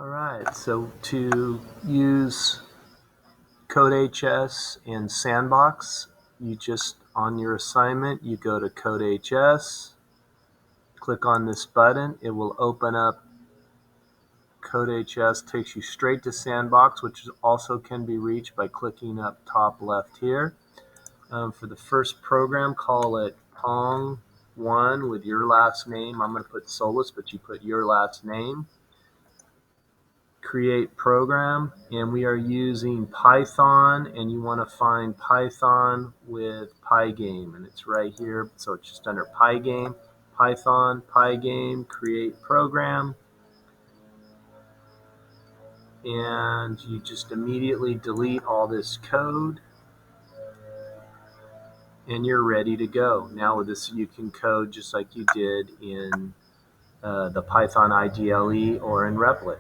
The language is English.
Alright, so to use CodeHS and Sandbox, you just, on your assignment, you go to CodeHS, click on this button, it will open up CodeHS, takes you straight to Sandbox, which also can be reached by clicking up top left here. For the first program, call it Pong1 with your last name. I'm going to put Solus, but you put your last name. Create program, and we are using Python, and you want to find Python with Pygame, and it's right here, so it's just under Pygame, Python, Pygame, create program, and you just immediately delete all this code, and you're ready to go. Now with this, you can code just like you did in the Python IDLE or in Replit.